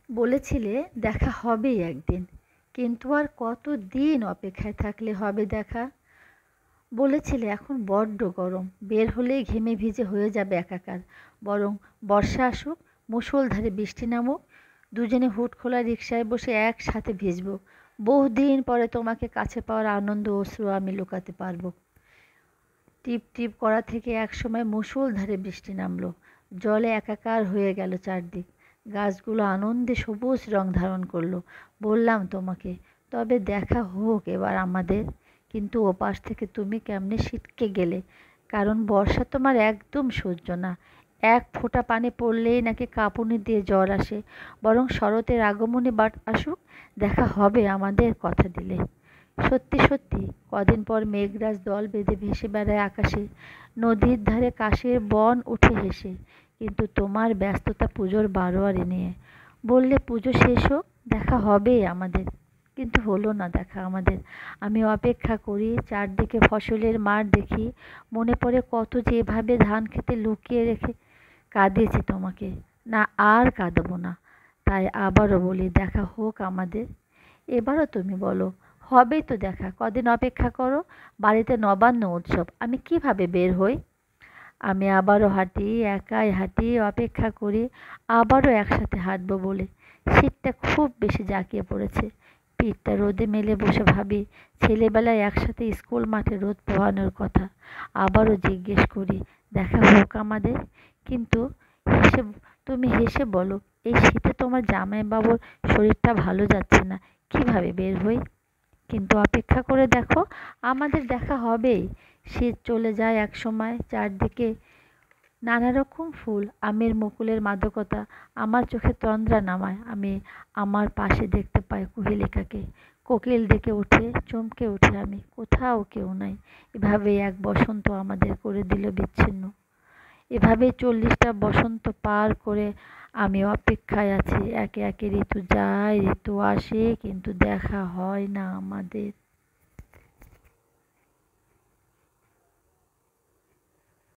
বলেছিলে দেখা হবেই একদিন, কিন্তু আর কতদিন অপেক্ষায় থাকলে হবে দেখা? বলেছিলে এখন বড্ড গরম, বের হলেই ঘেমে ভিজে হয়ে যাবে একাকার। বরং বর্ষা আসুক, মুষলধারে বৃষ্টি নামুক, দুজনে হুড খোলা রিকশায় বসে একসাথে ভিজবো। বহুদিন পরে তোমাকে কাছে পাওয়ার আনন্দ অশ্রু আমি লুকাতে পারবো। টিপ টিপ করা থেকে একসময় মুষলধারে বৃষ্টি নামলো। জলে একাকার হয়ে গেল চারদিক। গাছগুলো আনন্দে সবুজ রং ধারণ করলো। বললাম তোমাকে, তবে দেখা হোক এবার আমাদের। কিন্তু ওপাশ থেকে তুমি কেমনে ছিটকে গেলে। কারণ বর্ষা তোমার একদম সহ্য না। এক ফোঁটা পানি পড়লেই নাকি কাঁপুনি দিয়ে জ্বর আসে। বরং শরতের আগমনী বাট আসুক, দেখা হবে আমাদের, কথা দিলে। সত্যি সত্যি কদিন পর মেঘরাজ দল বেঁধে ভেসে বেড়ায় আকাশে, নদীর ধারে কাশের বন উঠে হেসে। কিন্তু তোমার ব্যস্ততা পুজোর বারোয়ারি নিয়ে। বললে পুজো শেষ হোক, দেখা হবেই আমাদের। কিন্তু হলো না দেখা আমাদের। আমি অপেক্ষা করি, চারদিকে ফসলের মাঠ দেখি। মনে পড়ে কত যে এভাবে ধান খেতে লুকিয়ে রেখে কাঁদিয়েছি তোমাকে। না, আর কাঁদবো না। তাই আবারও বলি, দেখা হোক আমাদের। এবারও তুমি বলো, হবেই তো দেখা, কদিন অপেক্ষা করো। বাড়িতে নবান্ন উৎসব, আমি কিভাবে বের হই? আমি আবারও হাঁটি, একাই হাঁটি, অপেক্ষা করি আবারও একসাথে হাঁটবো বলে। শীতটা খুব বেশি জাঁকিয়ে পড়েছে। পিঠটা রোদে মেলে বসে ভাবি, ছেলেবেলায় একসাথে স্কুল মাঠে রোদ পোহানোর কথা। আবারও জিজ্ঞেস করি, দেখা হোক আমাদের। কিন্তু হেসে তুমি হেসে বলো, এই শীতে তোমার জামাইবাবুর শরীরটা ভালো যাচ্ছে না, কিভাবে বের হই? কিন্তু অপেক্ষা করে দেখো, আমাদের দেখা হবেই। শীত চলে যায় একসময়, চারদিকে নানা রকম ফুল, আমের মুকুলের মাদকতা আমার চোখে তন্দ্রা নামায়। আমি আমার পাশে দেখতে পাই কুহেলিকাকে। কোকিল ডেকে ওঠে, চমকে উঠে আমি, কোথাও কেউ নাই। এভাবেই এক বসন্ত আমাদের করে দিল বিচ্ছিন্ন। এভাবেই 40টা বসন্ত পার করে আমি অপেক্ষায় আছি। একে একে ঋতু যায়, ঋতু আসে, কিন্তু দেখা হয় না আমাদের।